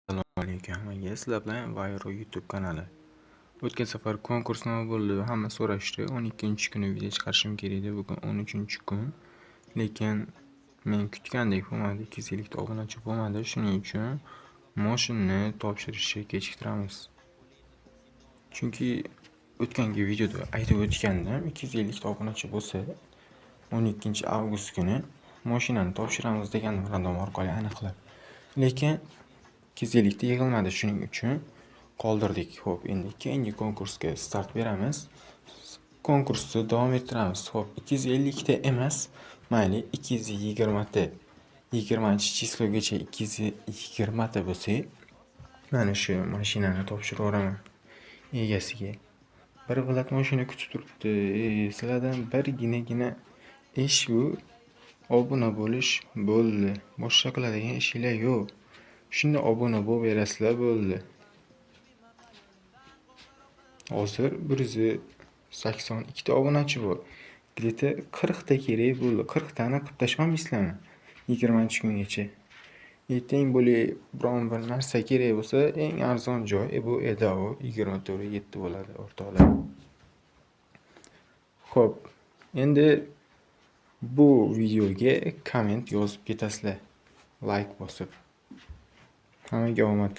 Assalomu alaykum hammaga. Sizlar bilan Vayro YouTube kanali. O'tgan safar konkurs nima bo'ldi? Hamma so'rashdi. 12-kuni video chiqarishim kerak edi. Bugun 13-kun. Lekin men kutgandek bo'lmadi. 250 ta obunachi bo'lmadi. Shuning uchun mashinani topshirishni kechiktiramiz. Chunki o'tgangi videoda aytib o'tgandim, 250 ta obunachi bo'lsa 12-avgust kuni mashinani topshiramiz degandim random orqali aniqlab. Lekin 250 ta yig'ilmadi, shuning uchun qoldirdik. Xo'p, endi keyingi konkursga start beramiz. Konkursni davom ettiramiz. Xo'p, 250 ta emas, mayli 220 ta. 20-chislogacha 220 ta bo'lsa, mana shu mashinani topshirib yuboraman egasiga. Bir viloyat mashina kutib turibdi. Sizlardan birgina ish bu obuna bo'lish bo'ldi. Boshqa qiladigan ishlar yo'q. Shunda obuna bo'laverasizlar bo'ldi. Hozir 182 ta obunachi bor. Где-то 40 ta kerak bo'ldi. 40 tani qilib tashlaysizlarmi? 20-kungacha. Teng bo'li biron bir narsa kerak bo'lsa, eng arzon joy bu Edao 24.7 bo'ladi, o'rtoqlar. Xo'p, endi bu videoga komment yozib ketasizlar. Like bosib. Hammaga omad.